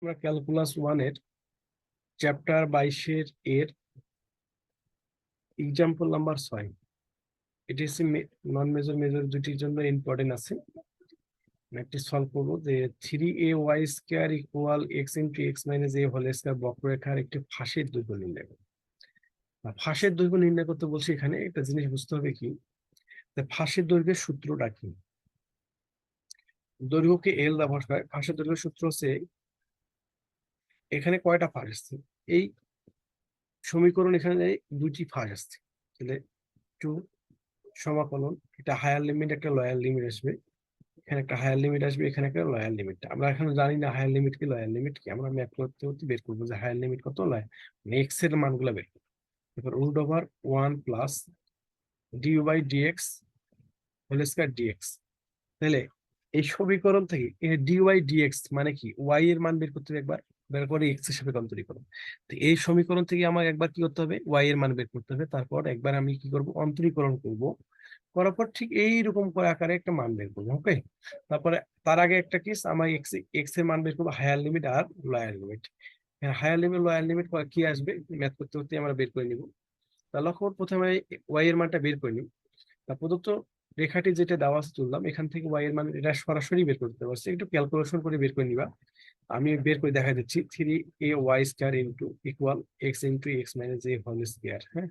আমরা ক্যালকুলাস 1 এর চ্যাপ্টার 22 এর এক্সাম্পল নাম্বার 6। এটি হচ্ছে নন মেজর মেজর দুটির জন্য ইম্পর্টেন্ট আছে। একটি সলভ করবো যে 3ay² = x * x - a whole square বক্ররেখার একটি ফাঁসের দৈর্ঘ্য নির্ণয় করো। ফাঁসের দৈর্ঘ্য নির্ণয় করতে বলছি। এখানে একটা জিনিস বুঝতে হবে কি, ফাঁসের দৈর্ঘ্যের সূত্রটা কি। দৈর্ঘ্যকে এল ব্যবহার হয়। ফাঁসের দৈর্ঘ্যের সূত্র হচ্ছে, এখানে কয়টা ফাঁস আসছে, এই সমীকরণ এখানে দুটি ফাঁস আসছে, তাহলে টু সমাকলন, এটা হায়ার লিমিট একটা লোয়ার লিমিট আসবে, এখানে একটা হায়ার লিমিট আসবে, এখানে একটা লোয়ার লিমিট। আমরা এখন জানি না হায়ার লিমিট কি লোয়ার লিমিট কি, আমরা ম্যাথ করতে করতে বের করবো যে হায়ার লিমিট কত, লোয়ার এক্স এর মানগুলো বের করবো। এরপর √1 plus du/dx whole square dx. তাহলে এই সমীকরণ থেকে dy/dx মানে কি, ওয়াই এর মান বের করতে হবে একবার, বের করে এক্স এর সাথে অন্তরীকরণ। তো এই সমীকরণ থেকে আমার একবার কি করতে হবে, ওয়াই এর মান বের করতে হবে, তারপর একবার আমি কি করব, অন্তরীকরণ করব, করার পর ঠিক এইরকম করে আকারে একটা মান বের করবো। ওকে, তারপরে তার আগে একটা কেস, আমার এক্স এক্স এর মান বের করবো, হায়ার লিমিট আর lower limit. Higher limit lower limit কি আসবে, ম্যাথ করতে করতে আমরা বের করে নিব। তাহলে লক্ষ্য করো, প্রথমে ওয়াই এর মানটা বের করে নিই। তা প্রদত্ত রেখাটি যেটা দেওয়া আছে তুললাম, এখান থেকে ওয়াই এর মান এটা সরাসরি বের করতে পারছি, একটু ক্যালকুলেশন করে বের করে নিবা। আমি বের করে দেখা দিচ্ছি, 3ay² = x - a whole square. হ্যাঁ,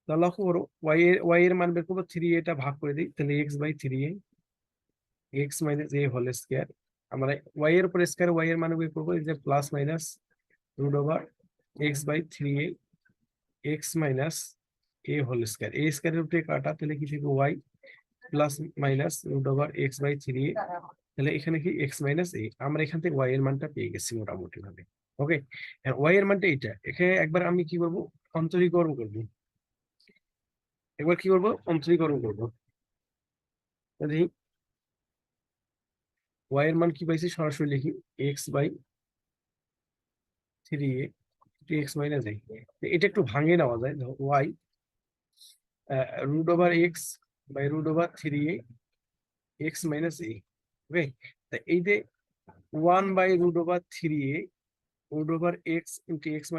তাহলে লক্ষ্য করো, ওয়াই এর মান বের করবো, 3a টা ভাগ করে দিই, তাহলে x/3a x - a whole square. আমরা ওয়াই এর উপর স্কয়ার, ওয়াই এর মান বের করবো, এই যে plus minus √x/3a x - a whole square. a স্কয়ারের উপরে কাটা, তাহলে কি থাকবে, ওয়াই প্লাস মাইনাস √x/3a, তাহলে এখানে কি x - a। আমরা এখান থেকে ওয়াই এর মানটা পেয়ে গেছি মোটামুটি ভাবে। ওকে, ওয়াই এর মানটা এটা, এখানে একবার আমি কি করবো, অন্তরীকরণ করবো। একবার কি করবো, অন্তরীকরণ করবো। দেখি ওয়াই এর মান কি পাইছি, সরাসরি লিখি x/3a x - a। এটা একটু ভাঙে নেওয়া যায়, ওয়াই √x/√3a x - a। ওকে, তা এই যে 1/√3a √x * x - a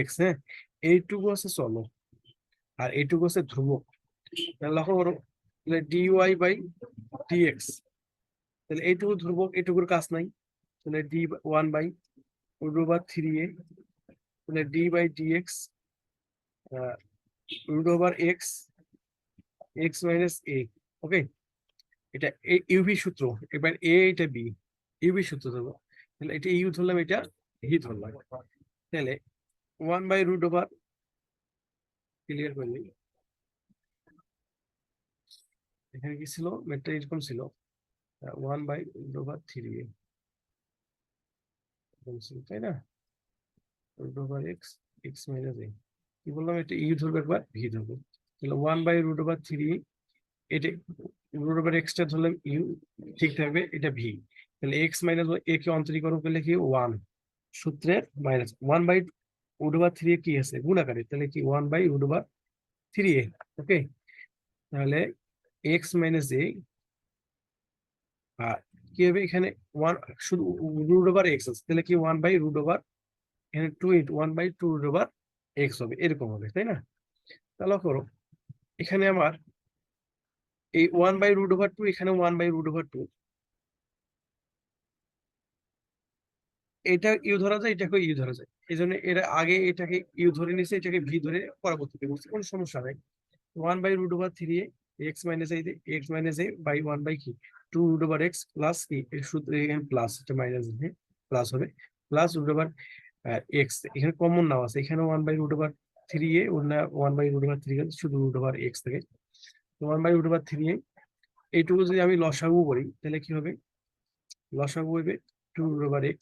x, হ্যাঁ, এইটুকু আছে চলো, আর এইটুকু আছে ধ্রুবক। তাহলে লক্ষ্য করো, তাহলে dy/dx, তাহলে এইটুকু ধ্রুবক, এইটুকুর কাজ নাই, তাহলে d1/√3a, তাহলে d/dx √x x - a। ওকে, এটা ইউভি সূত্র। এবার এটা বি, ইউভি সূত্র ধরবো, তাহলে এটা ইউ ধরলাম, এটা ভি ধরলাম। তাহলে 1/√, ক্লিয়ার করে নিই। এখানে কি ছিল, ম্যাথটা এরকম ছিল, 1/√3a তাই না, √x x - a। কি বললাম, এটা ইউ ধরবো, একবার ভি ধরবো, তাহলে 1/√3, এটা √x টা ধরলাম ইউ, ঠিক থাকবে, এটা ভি। তাহলে x - a কে অন্তরীকরণ করলে কি 1, সূত্রের মাইনাস 1/√3 কি আছে, গুণাকারে, তাহলে কি 1/√3a। ওকে, তাহলে x - a আর কি হবে, এখানে 1 শুধু √x আছে, তাহলে কি 1/√, এখানে 1/2√x হবে, এরকম হবে, তাই না। তাহলে করো, এখানে আমার এই 1/√2, এখানে 1/√2, এটা ইউ ধরা যায়, এটাকে ইউ ধরা যায়, এই জন্য এর আগে এটাকে ইউ ধরে নিছে, এটাকে ভি ধরে পরবর্তীতে বলছে, কোনো সমস্যা নাই। 1/√3 x - a, x - a by 1 কি 2√x প্লাস কি, এর সূত্র এখানে প্লাস, এটা মাইনাস দিয়ে প্লাস হবে, প্লাস √x, এখানে কমন নাও আছে, এখানে 1/√3 অন্য 1/√3 শুধু √x থাকে, 1/√3। এইটুকু যদি আমি লসাগু করি, তাহলে কি হবে, লসাগু হবে 2√x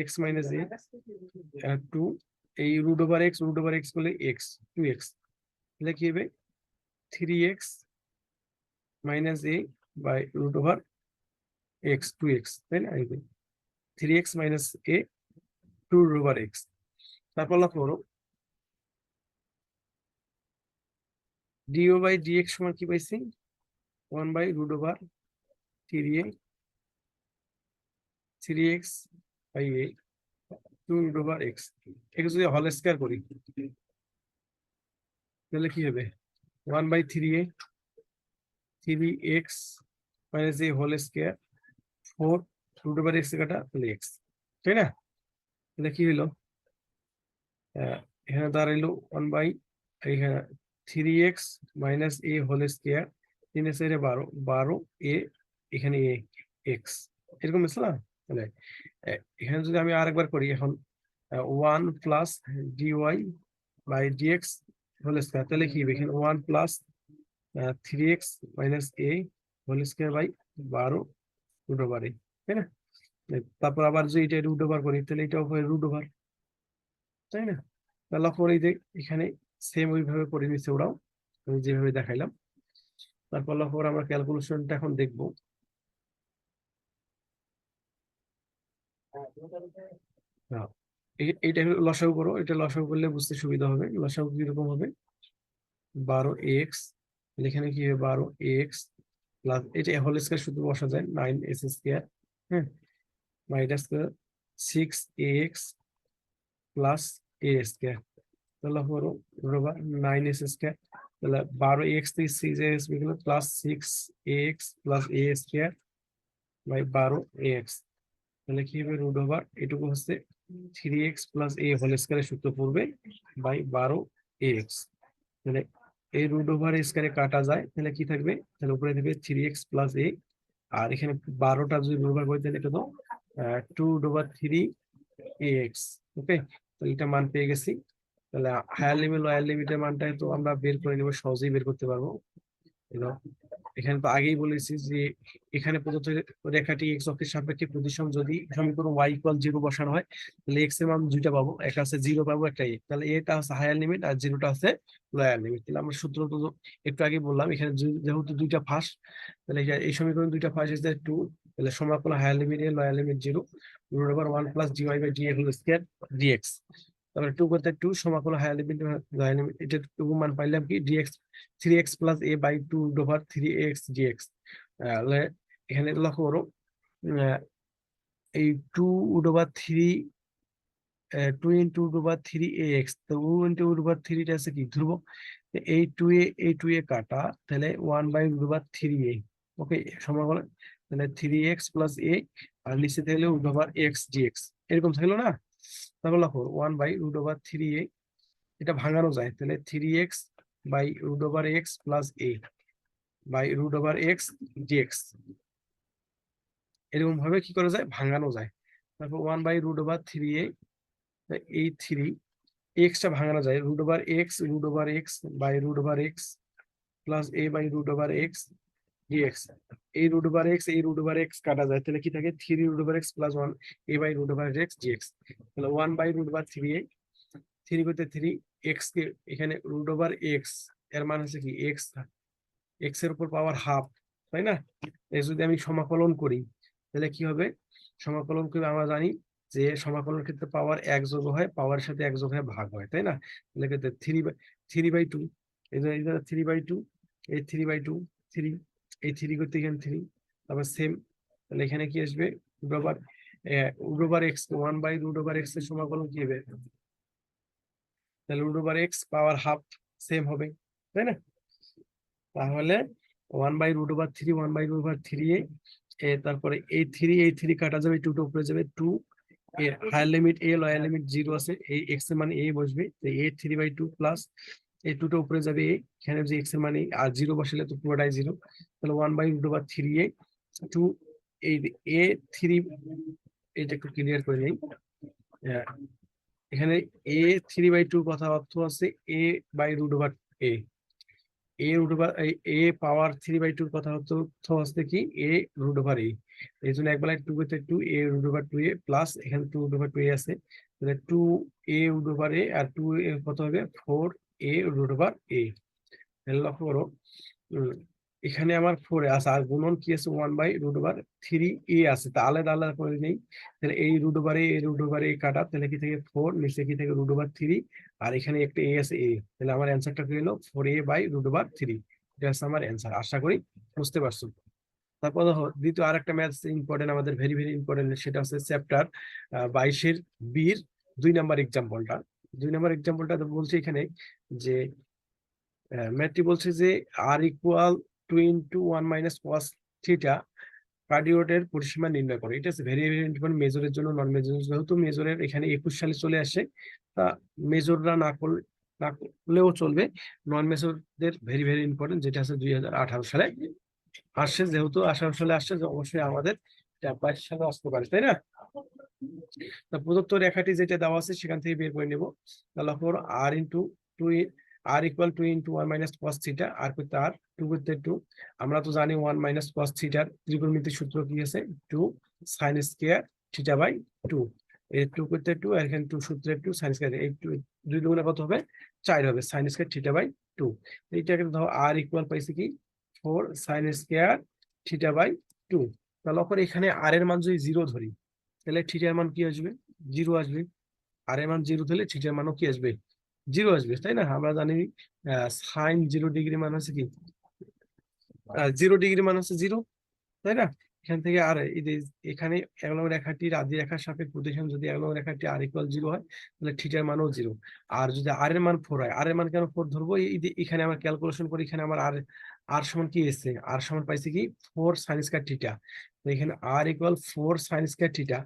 x - a 2, এই √x করলে x 2x, তাহলে কি হবে 3x - a by √x 2x, তাই না, 3x - a 2√x। তারপর লক্ষ্য করো, du/dx সমান কি পাইছি, 1/√3a 3x by a 2√x একে যদি হোল স্কয়ার করি তাহলে কি হবে 1/3a 3x minus a whole square 4 √x কাটা তাহলে x, তাই না? তাহলে কি হলো এখানে দাঁড়াইলো 3x minus a whole square 3 12 এখানে a x এরকম আছে না? তাহলে এখানে যদি আমি আরেকবার করি এখন 1 plus dy by dx whole square তাহলে কি হবে এখানে 1 plus 3x minus a whole square by 12 √a, তাই না? তারপর আবার যদি এটা রুট ওভার করি তাহলে এটাও হয় রুট ওভার, তাই না? তাহলে লক্ষ্য করি যে এখানে সেম ওইভাবে করে নিচ্ছে ওরাও, আমি যেভাবে দেখাইলাম। তারপর লক্ষ্য করে আমরা ক্যালকুলেশনটা এখন দেখবো। এইটা লসাগু করো, এটা লসাগু করলে বুঝতে সুবিধা হবে। লসাগু কিরকম হবে 12x, এখানে কি হবে 12x প্লাস এটা হোল স্কয়ার শুধু বসা যায় 9s স্কয়ার, হ্যাঁ, minus 6ax plus a square, তাহলে হলো রোবার 9s স্কয়ার, তাহলে 12x থেকে 6x গেল plus 6ax plus a square by 12ax, তাহলে কি হবে রুট ওভার এটুকু হচ্ছে 3x প্লাস a হোল স্কয়ারের সূত্র পড়বে বাই 12ax, তাহলে এই রুট ওভার স্কয়ারে কাটা যায় তাহলে কি থাকবে, তাহলে উপরে থাকবে 3x প্লাস a, আর এখানে 12টা যদি রুট ওভার করি তাহলে এটা তো 2/3ax, ওকে। তো এটা মান পেয়ে গেছি। তাহলে হায়ার লিমিট লোয়ার লিমিটের মানটা তো আমরা বের করে নেব, সহজেই বের করতে পারবো। এখানে তো আগেই বলেছি যে এখানে প্রদত্ত রেখাটি এক্স অক্ষের সাপেক্ষে প্রতিসম যদি সমীকরণ y = 0 বসানো হয় তাহলে এক্স এর মান দুইটা পাবো, একটা আছে 0 পাবো, একটা a, তাহলে এটা হচ্ছে হায়ার লিমিট আর 0টা হচ্ছে লোয়ার লিমিট। তাহলে আমরা সূত্র তো একটু আগে বললাম, এখানে যেহেতু দুইটা ফাঁস তাহলে এই সমীকরণ দুইটা ফাঁস ইজ 2, তাহলে সমাকলন higher limit a lower limit 0 √1 + dy / dx whole square dx, তারপরে 2 করতে 2 সমাকলন হায়ার লিমিট লোয়ার লিমিট, এটা টুকু মান পাইলাম কি dx 3x + a / 2/3x dx। এখানে লক্ষ্য করো এই 2/3 2 × √3ax, তো 2 × √3 টা আছে কি ধ্রুবক, এই 2a কাটা তাহলে 1/√3a, ওকে, সমাকলন তাহলে 3x + a আর নিচে থাকলে √x dx এরকম থাকলো না। তারপর লক্ষ্য 1/√3a, এটা ভাঙানো যায় তাহলে 3x /√x + a /√x dx, এরকম ভাবে কি করা যায় ভাঙানো যায়। তারপর 1/√3a, এই 3x টা ভাঙানো যায় √x /√x plus a /√x dx, এই √x এই √x কাটা যায় তাহলে কি থাকে 3√x + 1 a /√x dx, তাহলে 1/√3a, 3 করতে 3 x কে এখানে √x এর মান হচ্ছে কি x এর উপর পাওয়ার হাফ, তাই না? এই যদি আমি সমাকলন করি তাহলে কি হবে, সমাকলন করে আমরা জানি যে সমাকলনের ক্ষেত্রে পাওয়ার 1 যোগ হয়, পাওয়ারের সাথে 1 যোগ হয় ভাগ হয়, তাই না? তাহলে ক্ষেত্রে 3/2, এই যে 3/2, এই 3/2 3, এই 3 করতে এখানে 3, তারপর সেম, তাহলে এখানে কি আসবে √x 1/√x এর সমাকলন কি হবে, তাহলে √x পাওয়ার হাফ সেম হবে, তাই না? তাহলে 1/√3 1/√3a, তারপরে এই 3 কাটা যাবে, 2 টা উপরে যাবে, 2 এর higher limit a lower limit 0 আছে, এই x এর মানে a বসবে, তো a 3/2 প্লাস এই 2 টা উপরে যাবে a, এখানে যে x এর মানে আর 0 বসালে তো পুরোটাই 0, তাহলে 1/√3a 2 এই a 3, এটা একটু ক্লিয়ার করে নেই, এখানে a 3/2 কথা অর্থ আছে a /√a, a পাওয়ার 3/2 কথা অর্থ হচ্ছে কি a √a, এই জন্য একবার 2 করতে 2 a √2a প্লাস এখানে 2 √2a আছে, তাহলে 2 a √a আর 2 এর কত হবে 4 a √a, তাহলে লক্ষ্য করো এখানে আমার 4 আছে আর গুণন কি আছে 1/√3a আছে, তা আলাদা আলাদা করে নেই, তাহলে এই √a কাটা তাহলে কি থেকে 4, নিচে কি থেকে √3, আর এখানে একটা a আছে a, তাহলে আমার অ্যান্সারটা কি হলো 4a /√3, এটা হচ্ছে আমার অ্যান্সার। আশা করি বুঝতে পারছো। তারপর দেখো দ্বিতীয় আরেকটা ম্যাথস ইম্পর্টেন্ট, আমাদের ভেরি ভেরি ইম্পর্টেন্ট, সেটা হচ্ছে চ্যাপ্টার 22-এর বির 2 নাম্বার এক্সাম্পলটা। 2 নাম্বার এক্সাম্পলটা বলছে এখানে যে ম্যাথটি বলছে যে আর ইকুয়াল 2 × 1 - cos থিটা কার্ডিওটের পরিসীমা নির্ণয় করে। এটা হচ্ছে ভেরি ভেরি ইম্পর্টেন্ট মেজরের জন্য, নন মেজর যেহেতু মেজরের এখানে 21 সালে চলে আসে, তা মেজররা না করলেও চলবে, নন মেজরদের ভেরি ভেরি ইম্পর্টেন্ট, যেটা আছে 2018 সালে আসছে। যেহেতু 18 সালে আসছে, অবশ্যই আমাদের 22 সালে আসতে পারে, তাই না? প্রদত্ত রেখাটি যেটা দেওয়া আছে সেখান থেকে বের করে নেব। তাহলে আর ইন্টু টু, আর ইকুয়াল 2 × 1 - cos থিটা, আর করতে আর, 2 করতে 2। আমরা তো জানি 1 - cos থিটার ত্রিকোণমিতির সূত্র কি আছে, 2 sin স্কয়ার থিটা বাই 2। এই 2 করতে 2, আর এখানে 2 সূত্রে 2 sin স্কয়ার, এই 2 দুগুণে কত হবে, 4 হবে, sin স্কয়ার থিটা বাই 2। এইটাকে ধরো আর ইকুয়াল পাইছে কি 4 sin স্কয়ার থিটা বাই 2। তাহলে এখানে আর এর মান যদি 0 ধরি, তাহলে থিটার মান কি আসবে, 0 আসবে। আর এর মান 0 ধরলে থিটার মানও কি আসবে, 0 আসবে, তাই না? আমরা জানি সাইন 0 ডিগ্রি মান হচ্ছে কি, 0 ডিগ্রি মান হচ্ছে 0, তাই না? এখান থেকে আর এখানে 1 নং রেখাটির আদি রেখার সাপেক্ষে প্রতিসম যদি 1 নং রেখাটি আর ইকুয়াল 0 হয়, তাহলে থিটার মানও 0। আর যদি আর এর মান 4 হয়, আর এর মান কেন 4 ধরবো, এখানে আমরা ক্যালকুলেশন করি, এখানে আমার আর আর সমান কি এসেছে, আর সমান পাইছি কি 4 sin স্কয়ার থিটা। তো এখানে আর ইকুয়াল 4 sin স্কয়ার থিটা।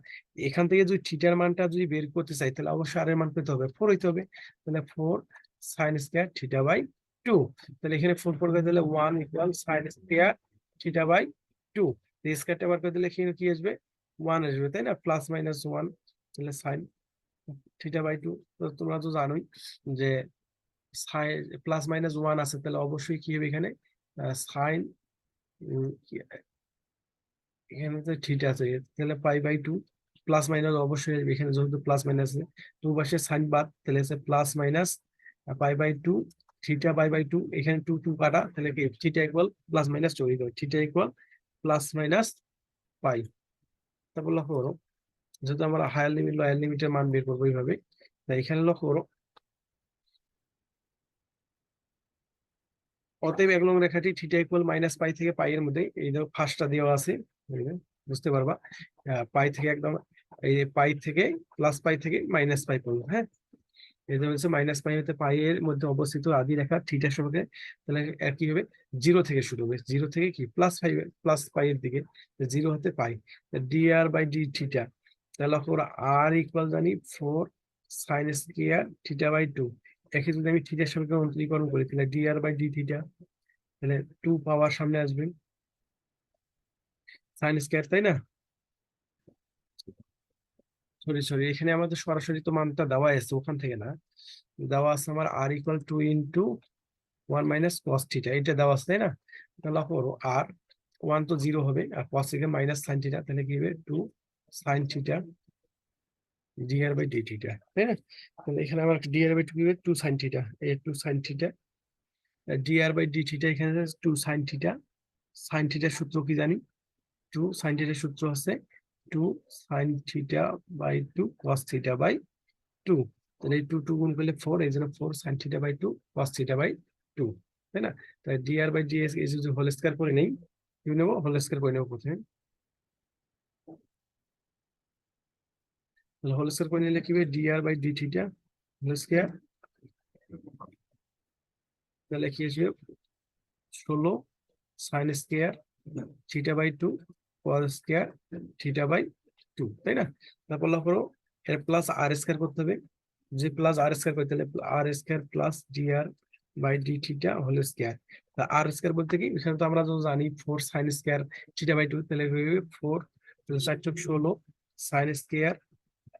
এখান থেকে যদি থিটার মানটা যদি বের করতে চাই, তাহলে অবশ্যই আর এর মান পেতে হবে, 4 হইতে হবে। তাহলে 4 sin স্কয়ার থিটা বাই 2। তাহলে এখানে 4 করে দিলে 1 equal sin square theta by 2। স্কয়ারটা বার করে দিলে এখানে কি আসবে, 1 আসবে, তাই না? প্লাস মাইনাস 1, তাহলে সাইন থিটা বাই 2। তো তোমরা তো জানোই যে সাইন প্লাস মাইনাস 1 আছে, তাহলে অবশ্যই কি হবে এখানে সাইন, এখানে তো থিটা আছে, তাহলে পাই বাই 2। প্লাস মাইনাস অবশ্যই আসবে, এখানে যেহেতু প্লাস মাইনাস আছে, 2 পাশে সাইন বাদ, তাহলে আছে plus minus pi by 2 theta pi by 2। এখানে 2 2 কাটা, তাহলে কি থিটা ইকুয়াল প্লাস মাইনাস চলে যাবে, থিটা ইকুয়াল প্লাস মাইনাস পাই। তারপর লক্ষ্য করো, যেহেতু আমরা হায়ার লিমিট লোয়ার লিমিটের মান বের করবো এইভাবে, তাই এখানে লক্ষ্য করো, অতএব 1 নং রেখাটি থিটা ইকুয়াল মাইনাস পাই থেকে পাই এর মধ্যে, এই দেখো ফার্স্টটা দেওয়া আছে, বুঝতে পারবা, পাই থেকে একদম, এই পাই থেকে প্লাস পাই থেকে মাইনাস পাই পর্যন্ত, হ্যাঁ। এটা হচ্ছে মাইনাস পাই হতে পাই এর মধ্যে অবস্থিত আদি রেখা থিটার সঙ্গে, তাহলে কি হবে, 0 থেকে শুরু হবে, 0 থেকে কি প্লাস 5 প্লাস পাই এর দিকে, 0 হতে pi, d r by d theta. তাহলে আমরা আর ইকুয়াল জানি 4 সাইন স্কয়ার থিটা বাই 2। একে যদি আমি থিটার সঙ্গে অন্তরীকরণ করি, তাহলে d r by d theta, তাহলে 2 পাওয়ার সামনে আসবে সাইন স্কয়ার, তাই না? সরি সরি, এখানে আমাদের সরাসরি তো মানটা দেওয়া আছে, ওখান থেকে না, দেওয়া আছে আমার আর ইকুয়াল 2 × 1 - cos থিটা, এটা দেওয়া আছে, তাই না? তাহলে করো আর 1 তো 0 হবে, আর cos থেকে মাইনাস সাইন থিটা, তাহলে কি হবে 2 sine theta dr by d theta, তাই না? তাহলে এখানে আমার dr বাই 2 কি হবে, 2 সাইন থিটা, এই 2 sine theta, dr by d theta এখানে 2 সাইন থিটা। সাইন থিটার সূত্র কি জানি, 2 সাইন থিটার সূত্র হচ্ছে 2 sine theta by 2 cos theta by 2। তাহলে এই 2 2 গুণ করলে 4, এই জন্য 4 sine theta by 2 cos theta by 2, তাই না? তাই dr বাই dx এই যদি হোল স্কয়ার করে নেই, কি নেব, হোল স্কয়ার করে নেব প্রথমে। তাহলে হোল স্কয়ার করে নিলে কি হবে, dr by d theta whole square, তাহলে কি আসবে 16 sine square theta by 2 cos square theta by 2, তাই না? তারপর লক্ষ্য করো, এর প্লাস আর স্কয়ার করতে হবে, যে প্লাস আর স্কয়ার করতে হলে r square plus dr by d theta whole square. তা আর স্কয়ার বলতে কি, এখানে তো আমরা তো জানি 4 সাইন স্কয়ার থিটা বাই 2, তাহলে হবে 4 4 × 16 সাইন স্কয়ার,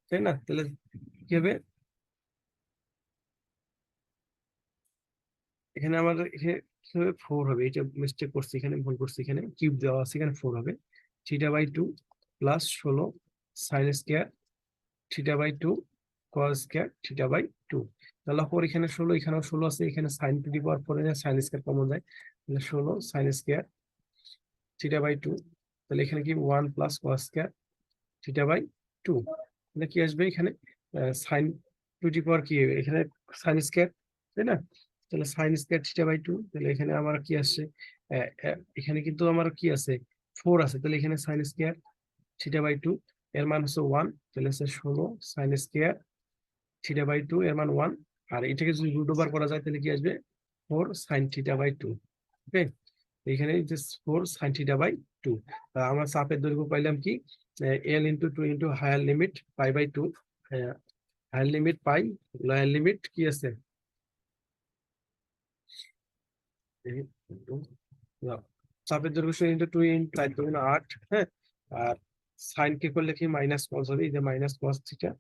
তাই না? তাহলে কি হবে, এখানে আমাদের এখানে কি হবে, 4 হবে, এটা মিস্টেক করছি, এখানে ভুল করছি, এখানে কিউব দেওয়া আছে, এখানে 4 হবে, theta by 2 plus 16 sine square theta by 2 cos square theta by 2। তাহলে পর এখানে 16, এখানেও 16 আছে, এখানে সাইন টু দি পাওয়ার 4 এর সাইন স্কয়ার কমন যায়, তাহলে 16 সাইন স্কয়ার থিটা বাই 2। তাহলে এখানে কি 1 plus cos square theta by 2, তাহলে কি আসবে এখানে সাইন টু দি পাওয়ার কি হবে, এখানে সাইন স্কয়ার, তাই না? তাহলে সাইন স্কয়ার থিটা বাই 2, তাহলে এখানে আমার কি আসছে, এখানে কিন্তু আমার কি আছে, 4 আছে, তাহলে এখানে সাইন স্কয়ার থিটা বাই 2 এর মান হচ্ছে 1, তাহলে হচ্ছে 16 সাইন স্কয়ার থিটা বাই 2 এর মান 1। আর এটাকে যদি রুট ওভার করা যায় তাহলে কি আসবে 4 সাইন থিটা বাই 2। ওকে, এখানে যে 4 সাইন থিটা বাই 2। আমরা চাপের দৈর্ঘ্য পাইলাম কি l into 2 into higher limit pi by 2, higher limit pi, lower limit কি আছে চাপের দৈর্ঘ্য ইনটু 2 ইনটু 4 2 8। হ্যাঁ, আর সাইন কে করলে কি মাইনাস কস হবে, এই যে মাইনাস কস থিটা,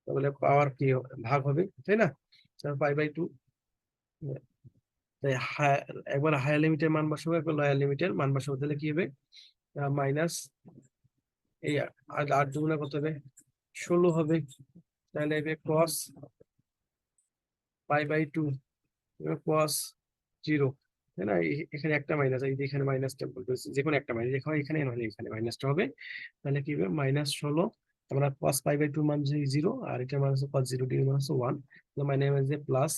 তাহলে পাওয়ার কি ভাগ হবে, তাই না? Pi by 2। তাই একবার হায়ার লিমিটের মান বসাবো, একবার লোয়ার লিমিটের মান বসাবো, তাহলে কি হবে মাইনাস এই 8 দুগুণা কত হবে 16 হবে, তাহলে হবে কস পাই বাই 2 কস 0, তাই না? এখানে একটা মাইনাস, এই যে এখানে মাইনাসটা বলতেছি, যে কোনো একটা মাইনাস এখানে এখানে নাহলে এখানে মাইনাসটা হবে, তাহলে কি হবে -16। আমরা cos পাই বাই 2 মান 0, আর এটা মান হচ্ছে cos 0 ডিগ্রি মান হচ্ছে 1, তাহলে মাইনাস প্লাস।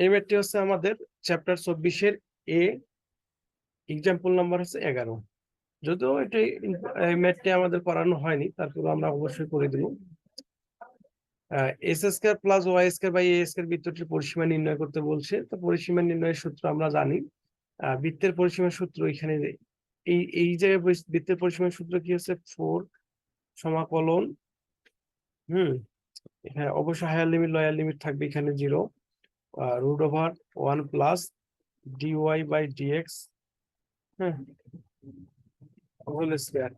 এই ম্যাথটি হচ্ছে আমাদের চ্যাপ্টার 24-এর এ, এক্সাম্পল নাম্বার হচ্ছে 11। যদিও এটি এই ম্যাথটি আমাদের করানো হয়নি, তারপরে আমরা অবশ্যই করে দিব। X square plus y square by a square বৃত্তটির পরিসীমা নির্ণয় করতে বলছে। তো পরিসীমা নির্ণয়ের সূত্র আমরা জানি, বৃত্তের পরিসীমার সূত্র এখানে এই জায়গায় বৃত্তের পরিসীমার সূত্র কি হচ্ছে 4 সমাকলন, এখানে অবশ্যই হায়ার লিমিট লোয়ার লিমিট থাকবে, এখানে 0 root over 1 plus dy by dx, হ্যাঁ, হোল স্কয়ার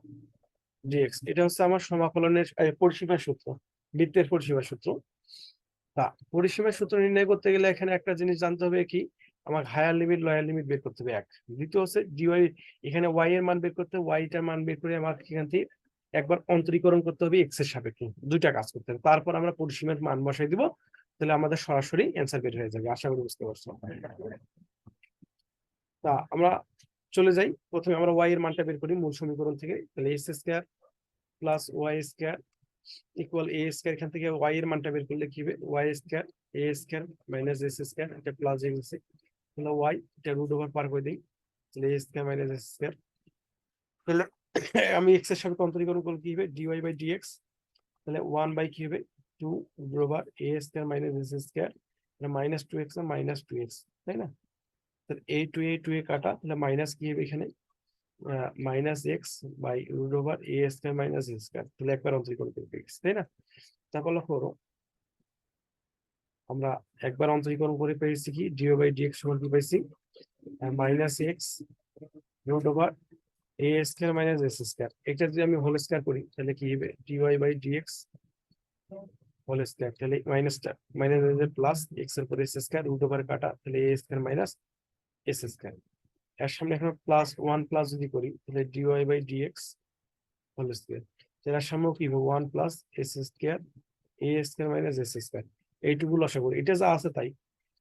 ডিএক্স। এটা হচ্ছে আমার সমাকলনের পরিসীমার সূত্র, বৃত্তের পরিসীমার সূত্র। তা পরিসীমার সূত্র নির্ণয় করতে গেলে এখানে একটা জিনিস জানতে হবে কি, আমার হায়ার লিমিট লোয়ার লিমিট বের করতে হবে এক। দ্বিতীয় হচ্ছে ডিওয়াই, এখানে ওয়াই এর মান বের করতে হবে, ওয়াইটার মান বের করে আমার এখান থেকে একবার অন্তরীকরণ করতে হবে এক্স এর সাপেক্ষে, দুইটা কাজ করতে হবে, তারপর আমরা পরিসীমার মান বসাই দিব, তাহলে আমাদের সরাসরি অ্যান্সার বের হয়ে যাবে। আশা করি বুঝতে পারছো। তা আমরা চলে যাই, প্রথমে আমরা ওয়াই এর মানটা বের করি মূল সমীকরণ থেকে, তাহলে x square plus y square equal a square, এখান থেকে ওয়াই এর মানটা বের করলে কি হবে y square a square minus S square, এটা প্লাস এক্স, তাহলে ওয়াই এটা রুট ওভার পার করে দিই, তাহলে a square minus S square, তাহলে আমি এক্স এর সাথে অন্তরীকরণ করলে কি হবে ডিওয়াই বাই ডিএক্স, তাহলে 1 বাই কি হবে 2 root over a square minus S square, minus 2x minus 2x, তাই না? তাহলে এ কাটা, তাহলে মাইনাস কি হবে এখানে minus x by root over a square minus a square, তাহলে একবার অন্তরীকরণ করবে এক্স, তাই না? তারপর লক্ষ্য করো, আমরা একবার অন্তরীকরণ করে পেয়েছি কি ডিও বাই ডিএক্স সমান কি পাইছি minus x root over a square minus S square. এটা যদি আমি হোল স্কয়ার করি তাহলে কি হবে dy by dx whole square, তাহলে মাইনাসটা মাইনাস প্লাস এক্স এর পরে এস স্কয়ার রুট ওভার কাটা, তাহলে a square minus S square, এর সামনে এখন প্লাস 1 প্লাস যদি করি তাহলে dy by dx whole square, এর সামনে কি হবে 1 plus S square a square minus S square. এইটুকু লসাগু করি, এটা যা আছে তাই,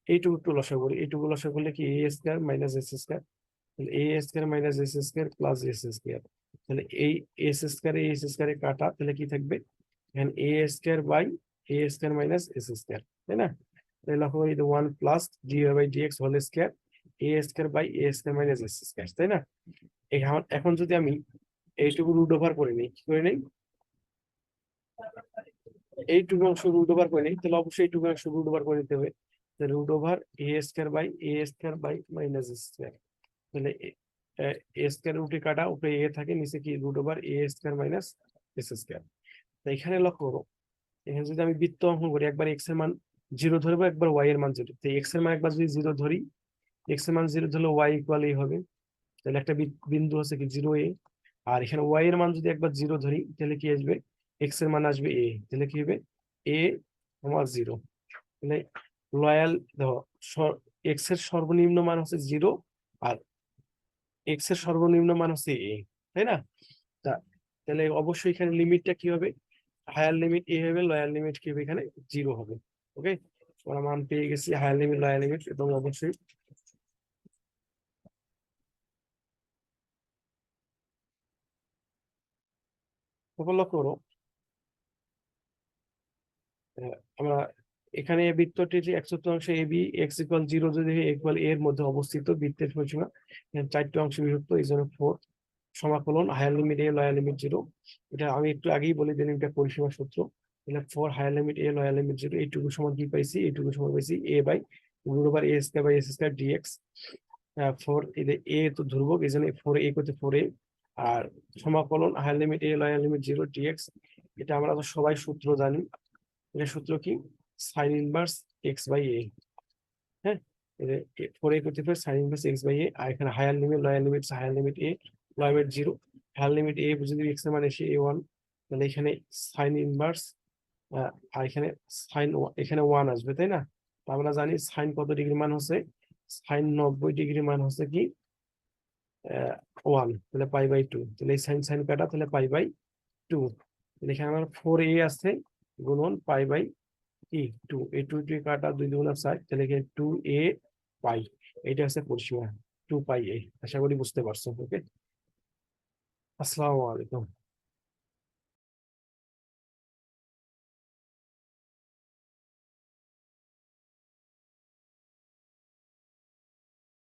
এইটুকু একটু লসাগু করি, এইটুকু লসাগু করলে কি a square minus S square, তাহলে a square minus S square plus S square, তাহলে এই এস স্কয়ার এস স্কয়ারে কাটা, তাহলে কি থাকবে এখানে a square by a square minus S square, তাই না? তাহলে লক্ষ্য করি 1 plus dy by dx whole square a square by a square minus S square, তাই না? এখন যদি আমি এইটুকু রুট ওভার করে নিই, কি করে নিই এইটুকু অংশ রুট ওভার করে নিই, তাহলে অবশ্যই এইটুকু অংশ রুট ওভার করে নিতে হবে, root over a square by minus square, তাহলে এ স্কয়ার রুটে কাটা, উপরে এ থাকে, নিচে কি root over a square minus S square. তো এখানে লক্ষ্য করো, এখানে যদি আমি বৃত্ত অঙ্কন করি, একবার এক্স এর মান 0 ধরবো, একবার ওয়াই এর মান 0, তো এক্স এর মান একবার যদি 0 ধরি, এক্স এর মান 0 ধরলে ওয়াই ইকুয়াল এ হবে, তাহলে একটা বিন্দু আছে কি 0 এ, আর এখানে ওয়াই এর মান যদি একবার 0 ধরি তাহলে কি আসবে এক্স এর মান আসবে এ, তাহলে কি হবে এ 0, তাহলে লয়াল দেখো এক্স এর সর্বনিম্ন মান হচ্ছে 0, আর এক্স এর সর্বনিম্ন মান হচ্ছে এ, তাই না? তাহলে অবশ্যই এখানে লিমিটটা কি হবে হায়ার লিমিট এ হবে, লয়ার লিমিট কি হবে এখানে 0 হবে। ওকে, আমরা মান পেয়ে গেছি হায়ার লিমিট লয়ার লিমিট, এবং অবশ্যই লক্ষ্য করো আমরা এখানে বৃত্তটির যে এক চতুর্থাংশ AB x ইকুয়াল 0 যদি ইকুয়াল এর মধ্যে অবস্থিত বৃত্তের পরিসীমা চারটি অংশ বিভক্ত, এই জন্য 4 সমাকলন higher limit a lower limit 0। এটা আমি একটু আগেই বলে দিলাম, এটা পরিসীমা সূত্র। তাহলে 4 higher limit a lower limit 0, এইটুকু সমান কি পাইছি, এইটুকু সমান পাইছি a by root over a square by s square dx। 4 এদের a তো ধ্রুবক, এই জন্য 4a করতে 4a, আর সমাকলন higher limit a lower limit 0 dx। এটা আমরা তো সবাই সূত্র জানি, এটা সূত্র কি, sine inverse x by a. হ্যাঁ, ফোর এ করতে পারে sine inverse x by a, আর এখানে higher limit lower limit, higher limit a lower limit 0, higher limit a যদি এক্স এর মান এসে a1, তাহলে এখানে সাইন ইনভার্স, আর এখানে সাইন, এখানে 1 আসবে, তাই না? তো আমরা জানি সাইন কত ডিগ্রি মান হচ্ছে, সাইন 90 ডিগ্রি মান হচ্ছে কি 1, তাহলে পাই বাই 2, তাহলে এই সাইন সাইন কাটা, তাহলে পাই বাই 2। এখানে আমার 4a আছে গুণন পাই বাই কি 2, এই 2 2 কাটা 2 2 4, তাহলে এখানে 2a পাই, এটা হচ্ছে পরিসীমা 2 পাই a। আশা করি বুঝতে পারছো। ওকে, আসসালামু আলাইকুম।